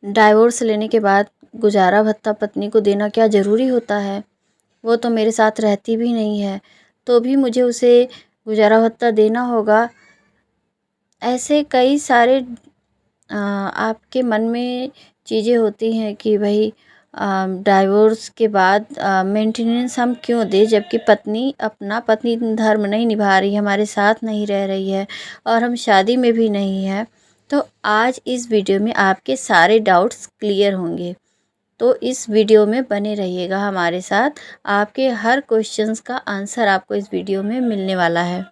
Divorce लेने के बाद गुजारा भत्ता पत्नी को देना क्या ज़रूरी होता है? वो तो मेरे साथ रहती भी नहीं है, तो भी मुझे उसे गुजारा भत्ता देना होगा। ऐसे कई सारे आपके मन में चीज़ें होती हैं कि भाई डाइवोर्स के बाद मेंटेनेंस हम क्यों दें, जबकि पत्नी अपना पत्नी धर्म नहीं निभा रही, हमारे साथ नहीं रह रही है और हम शादी में भी नहीं है। तो आज इस वीडियो में आपके सारे डाउट्स क्लियर होंगे, तो इस वीडियो में बने रहिएगा हमारे साथ। आपके हर क्वेश्चंस का आंसर आपको इस वीडियो में मिलने वाला है।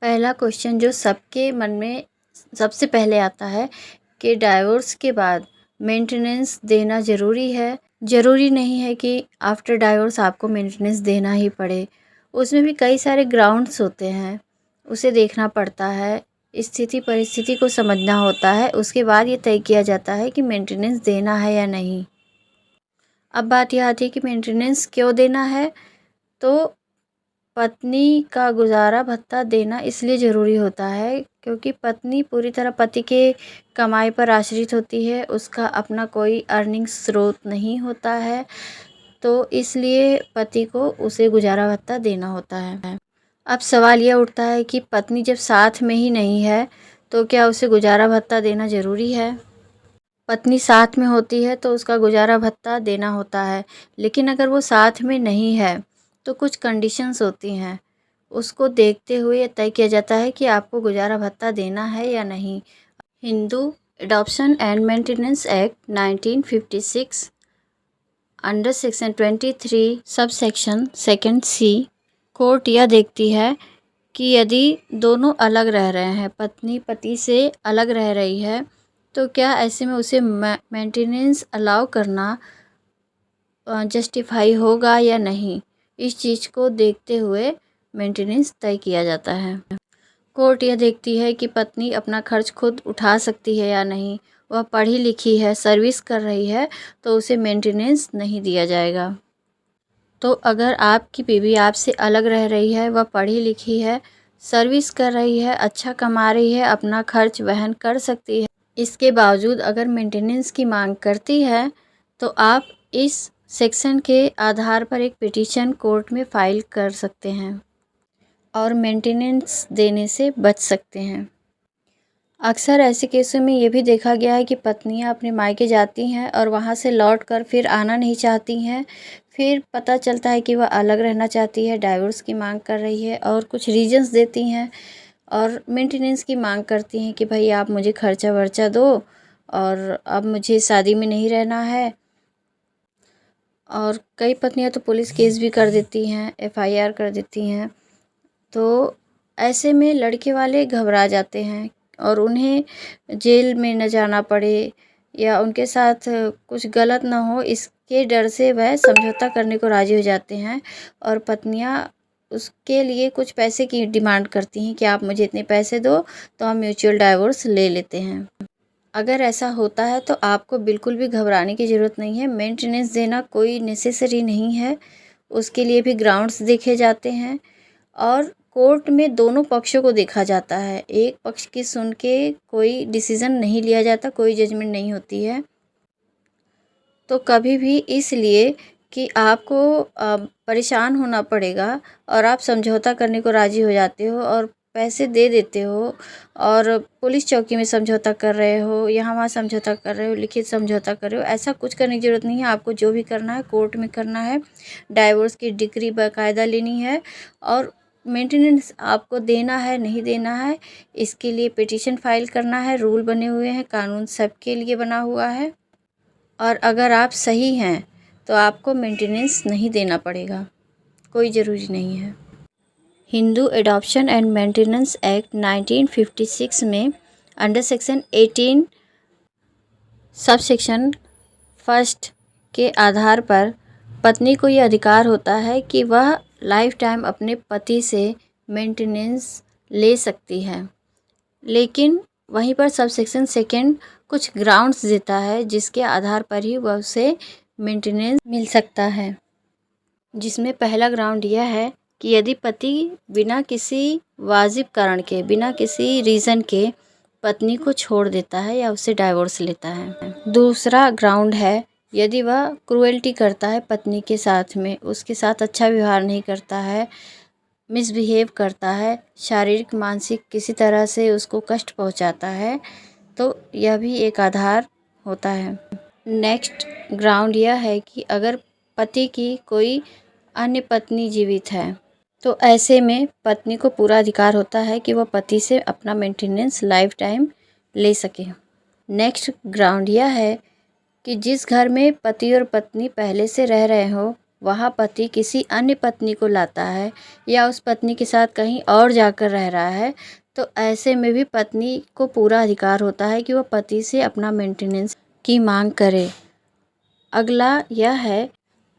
पहला क्वेश्चन जो सबके मन में सबसे पहले आता है कि डाइवोर्स के बाद मेंटेनेंस देना ज़रूरी है। ज़रूरी नहीं है कि आफ्टर डाइवोर्स आपको मेंटेनेंस देना ही पड़े, उसमें भी कई सारे ग्राउंड्स होते हैं, उसे देखना पड़ता है, स्थिति परिस्थिति को समझना होता है, उसके बाद ये तय किया जाता है कि मेंटेनेंस देना है या नहीं। अब बात यह आती है कि मेंटेनेंस क्यों देना है, तो पत्नी का गुजारा भत्ता देना इसलिए ज़रूरी होता है क्योंकि पत्नी पूरी तरह पति के कमाई पर आश्रित होती है, उसका अपना कोई अर्निंग स्रोत नहीं होता है, तो इसलिए पति को उसे गुजारा भत्ता देना होता है। अब सवाल यह उठता है कि पत्नी जब साथ में ही नहीं है तो क्या उसे गुजारा भत्ता देना ज़रूरी है? पत्नी साथ में होती है तो उसका गुजारा भत्ता देना होता है, लेकिन अगर वो साथ में नहीं है तो कुछ कंडीशंस होती हैं, उसको देखते हुए ये तय किया जाता है कि आपको गुजारा भत्ता देना है या नहीं। Hindu adoption and maintenance act 1956 under section 23 sub section second C court यह देखती है कि यदि दोनों अलग रह रहे हैं, पत्नी पति से अलग रह रही है, तो क्या ऐसे में उसे मेंटेनेंस अलाउ करना जस्टिफाई होगा या नहीं। इस चीज़ को देखते हुए मेंटेनेंस तय किया जाता है। कोर्ट यह देखती है कि पत्नी अपना खर्च खुद उठा सकती है या नहीं, वह पढ़ी लिखी है, सर्विस कर रही है, तो उसे मेंटेनेंस नहीं दिया जाएगा। तो अगर आपकी बीवी आपसे अलग रह रही है, वह पढ़ी लिखी है, सर्विस कर रही है, अच्छा कमा रही है, अपना खर्च वहन कर सकती है, इसके बावजूद अगर मेंटेनेंस की मांग करती है, तो आप इस सेक्शन के आधार पर एक पिटीशन कोर्ट में फ़ाइल कर सकते हैं और मेंटेनेंस देने से बच सकते हैं। अक्सर ऐसे केसों में ये भी देखा गया है कि पत्नियां अपने मायके जाती हैं और वहां से लौटकर फिर आना नहीं चाहती हैं, फिर पता चलता है कि वह अलग रहना चाहती है, डाइवोर्स की मांग कर रही है और कुछ रीजंस देती हैं और मेंटेनेंस की मांग करती हैं कि भाई आप मुझे खर्चा वर्चा दो और अब मुझे शादी में नहीं रहना है। और कई पत्नियां तो पुलिस केस भी कर देती हैं, एफआईआर कर देती हैं। तो ऐसे में लड़के वाले घबरा जाते हैं और उन्हें जेल में न जाना पड़े या उनके साथ कुछ गलत ना हो, इसके डर से वह समझौता करने को राज़ी हो जाते हैं और पत्नियां उसके लिए कुछ पैसे की डिमांड करती हैं कि आप मुझे इतने पैसे दो तो हम म्यूचुअल डाइवोर्स ले लेते हैं। अगर ऐसा होता है तो आपको बिल्कुल भी घबराने की ज़रूरत नहीं है। मेंटेनेंस देना कोई नेसेसरी नहीं है, उसके लिए भी ग्राउंड्स देखे जाते हैं और कोर्ट में दोनों पक्षों को देखा जाता है। एक पक्ष की सुन के कोई डिसीज़न नहीं लिया जाता, कोई जजमेंट नहीं होती है। तो कभी भी इसलिए कि आपको परेशान होना पड़ेगा और आप समझौता करने को राज़ी हो जाते हो और पैसे दे देते हो और पुलिस चौकी में समझौता कर रहे हो, यहाँ वहाँ समझौता कर रहे हो, लिखित समझौता कर रहे हो, ऐसा कुछ करने की ज़रूरत नहीं है। आपको जो भी करना है कोर्ट में करना है, डाइवोर्स की डिक्री बाकायदा लेनी है और मेंटेनेंस आपको देना है नहीं देना है, इसके लिए पिटीशन फाइल करना है। रूल बने हुए हैं, कानून सबके लिए बना हुआ है और अगर आप सही हैं तो आपको मेंटेनेंस नहीं देना पड़ेगा, कोई ज़रूरी नहीं है। Hindu adoption and maintenance act 1956 में under section 18 sub section first के आधार पर पत्नी को ये अधिकार होता है कि वह लाइफ टाइम अपने पति से मेंटेनेंस ले सकती है, लेकिन वहीं पर सब सेक्शन सेकेंड कुछ ग्राउंड्स देता है जिसके आधार पर ही वह उसे मेंटेनेंस मिल सकता है, जिसमें पहला ग्राउंड यह है कि यदि पति बिना किसी वाजिब कारण के, बिना किसी रीज़न के पत्नी को छोड़ देता है या उससे डाइवोर्स लेता है। दूसरा ग्राउंड है यदि वह क्रूएल्टी करता है पत्नी के साथ में, उसके साथ अच्छा व्यवहार नहीं करता है, मिसबिहेव करता है, शारीरिक मानसिक किसी तरह से उसको कष्ट पहुंचाता है, तो यह भी एक आधार होता है। नेक्स्ट ग्राउंड यह है कि अगर पति की कोई अन्य पत्नी जीवित है तो ऐसे में पत्नी को पूरा अधिकार होता है कि वह पति से अपना मेंटेनेंस लाइफ टाइम ले सके। नेक्स्ट ग्राउंड यह है कि जिस घर में पति और पत्नी पहले से रह रहे हो वहाँ पति किसी अन्य पत्नी को लाता है या उस पत्नी के साथ कहीं और जाकर रह रहा है, तो ऐसे में भी पत्नी को पूरा अधिकार होता है कि वह पति से अपना मेंटेनेंस की मांग करे। अगला यह है,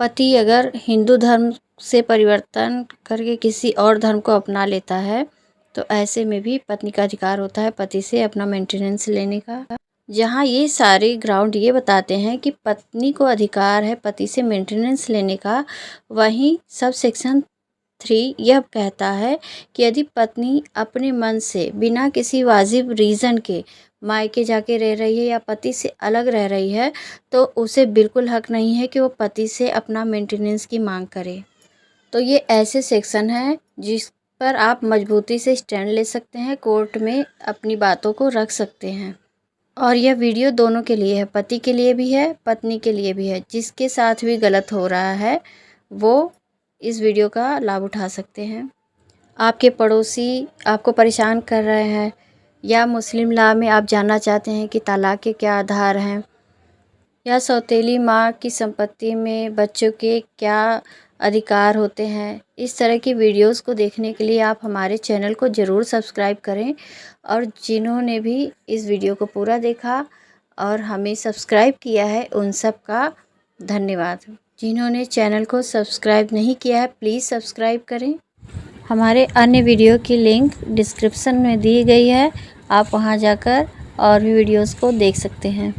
पति अगर हिंदू धर्म से परिवर्तन करके किसी और धर्म को अपना लेता है तो ऐसे में भी पत्नी का अधिकार होता है पति से अपना मेंटेनेंस लेने का। जहाँ ये सारे ग्राउंड ये बताते हैं कि पत्नी को अधिकार है पति से मेंटेनेंस लेने का, वहीं सब सेक्शन 3 यह कहता है कि यदि पत्नी अपने मन से बिना किसी वाजिब रीज़न के मायके जाके रह रही है या पति से अलग रह रही है तो उसे बिल्कुल हक नहीं है कि वो पति से अपना मेंटेनेंस की मांग करे। तो ये ऐसे सेक्शन हैं जिस पर आप मजबूती से स्टैंड ले सकते हैं, कोर्ट में अपनी बातों को रख सकते हैं। और यह वीडियो दोनों के लिए है, पति के लिए भी है, पत्नी के लिए भी है। जिसके साथ भी गलत हो रहा है वो इस वीडियो का लाभ उठा सकते हैं। आपके पड़ोसी आपको परेशान कर रहे हैं या मुस्लिम लॉ में आप जानना चाहते हैं कि तलाक के क्या आधार हैं, या सौतेली माँ की संपत्ति में बच्चों के क्या अधिकार होते हैं, इस तरह की वीडियोस को देखने के लिए आप हमारे चैनल को ज़रूर सब्सक्राइब करें। और जिन्होंने भी इस वीडियो को पूरा देखा और हमें सब्सक्राइब किया है उन सब का धन्यवाद। जिन्होंने चैनल को सब्सक्राइब नहीं किया है प्लीज़ सब्सक्राइब करें। हमारे अन्य वीडियो की लिंक डिस्क्रिप्शन में दी गई है, आप वहां जाकर और भी वीडियोस को देख सकते हैं।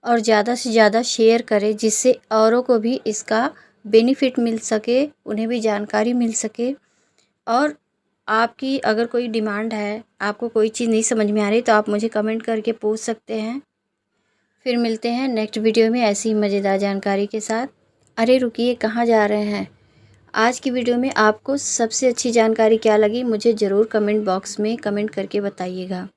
और ज़्यादा से ज़्यादा शेयर करें जिससे औरों को भी इसका बेनिफिट मिल सके, उन्हें भी जानकारी मिल सके। और आपकी अगर कोई डिमांड है, आपको कोई चीज़ नहीं समझ में आ रही तो आप मुझे कमेंट करके पूछ सकते हैं। फिर मिलते हैं नेक्स्ट वीडियो में ऐसी ही मज़ेदार जानकारी के साथ। अरे रुकिए, कहाँ जा रहे हैं? आज की वीडियो में आपको सबसे अच्छी जानकारी क्या लगी मुझे ज़रूर कमेंट बॉक्स में कमेंट करके बताइएगा।